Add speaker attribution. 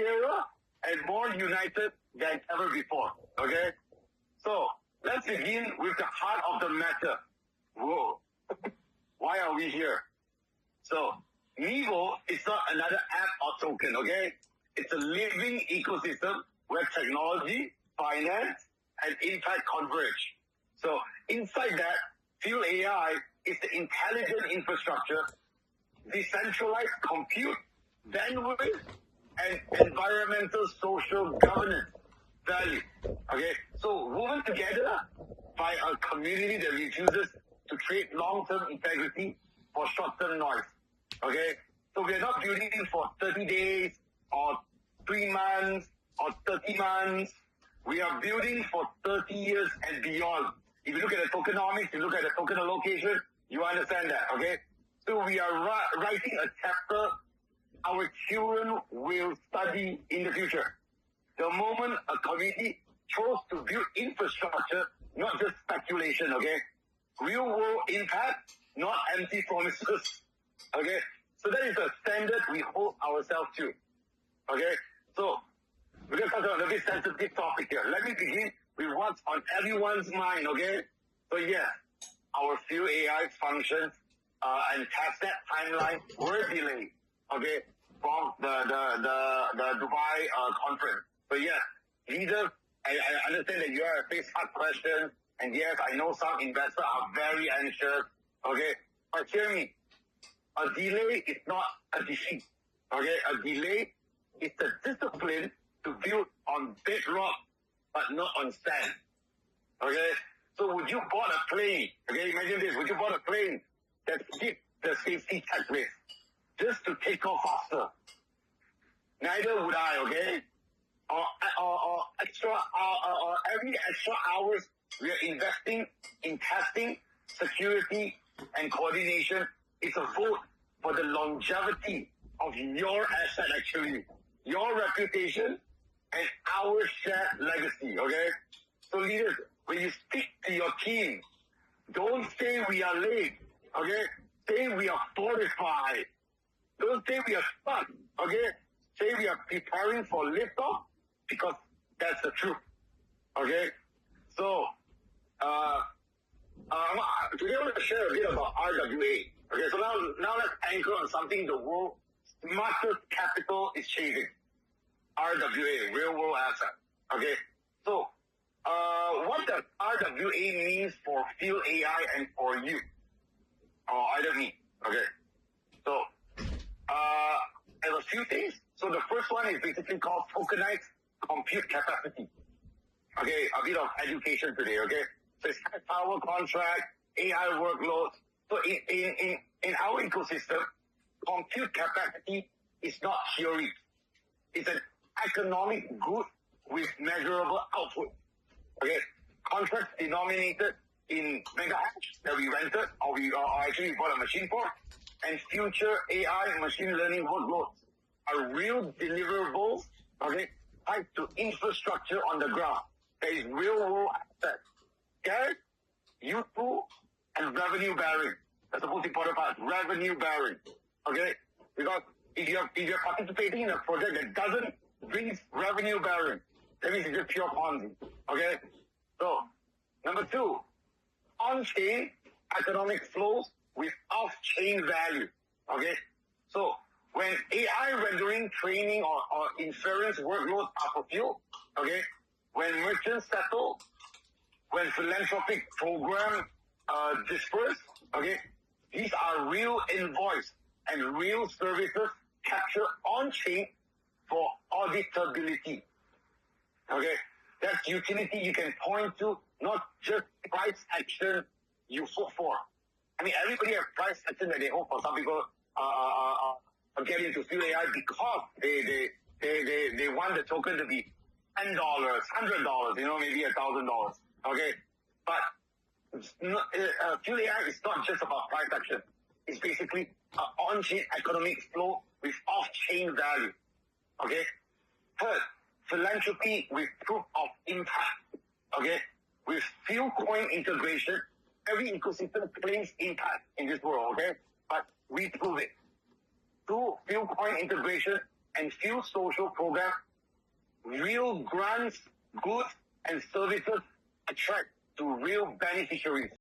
Speaker 1: clearer and more united than ever before. Okay? So, let's begin with the heart of the matter. Whoa. Why are we here? So, Nivo is not another app or token, okay? It's a living ecosystem where technology, finance, and insight converge. So, inside that, Fuel AI is the intelligent infrastructure, decentralized compute, bandwidth, and environmental social governance value. Okay, so woven together by a community that refuses to trade long-term integrity for short-term noise. Okay, so we're not building for 30 days or 3 months or 30 months. We are building for 30 years and beyond. If you look at the tokenomics, you look at the token allocation, you understand that, okay? So we are writing a chapter our children will study in the future. The moment a community chose to build infrastructure, not just speculation, okay? Real world impact, not empty promises, okay? So that is a standard we hold ourselves to, okay? So we're going to talk about a very sensitive topic here. Let me begin with what's on everyone's mind, okay? So yes, our Fuel AI functions and testnet timeline were delayed, okay, from the Dubai conference. So yes, leaders, I understand that you are faced hard questions, and yes, I know some investors are very anxious, okay? But hear me, a delay is not a defeat, okay? A delay is the discipline to build on bedrock, but not on sand, okay? So would you board a plane, okay, imagine this, would you board a plane that skipped the safety checklist just to take off faster? Neither would I, okay? Or every extra hours we are investing in testing, security, and coordination is a vote for the longevity of your asset, actually, your reputation, and our shared legacy, okay? So leaders, when you speak to your team, don't say we are late, okay? Say we are fortified. Don't say we are stuck, okay? Say we are preparing for liftoff, because that's the truth, okay? So, today I want to share a bit about RWA. Okay, so now let's anchor on something the world's smartest capital is chasing. RWA, real world asset. Okay, so what does RWA mean for Fuel AI and for you, or either me? Okay, so there's a few things. So the first one is basically called tokenized compute capacity. Okay, a bit of education today. Okay, so it's power contract, AI workloads. So in our ecosystem, compute capacity is not theory. It's an economic good with measurable output. Okay, contracts denominated in megahash that we rented or we actually bought a machine for, and future AI machine learning workloads are real deliverables, okay, tied to infrastructure on the ground. There is real world assets, cash, useful, and revenue bearing. That's the most important part, revenue bearing. Okay? Because if you're participating in a project that doesn't bring revenue bearing, that means it's just pure Ponzi. Okay? So, number 2, on-chain economic flows with off-chain value. Okay? So, when AI rendering, training, or inference workloads are fulfilled, okay, when merchants settle, when philanthropic programs disperse, okay, these are real invoice and real services captured on-chain for auditability. Okay, that's utility you can point to, not just price action you hope for. I mean, everybody has price action that they hope for. Some people get into Fuel AI because they want the token to be $10, $100, maybe $1,000. Okay, but Fuel AI is not just about price action. It's basically an on-chain economic flow with off-chain value. Okay. Third, philanthropy with proof of impact. Okay, with Fuel coin integration, every ecosystem claims impact in this world. Okay, but we prove it through Fuel coin integration and few social programs, real grants, goods, and services attract to real beneficiaries.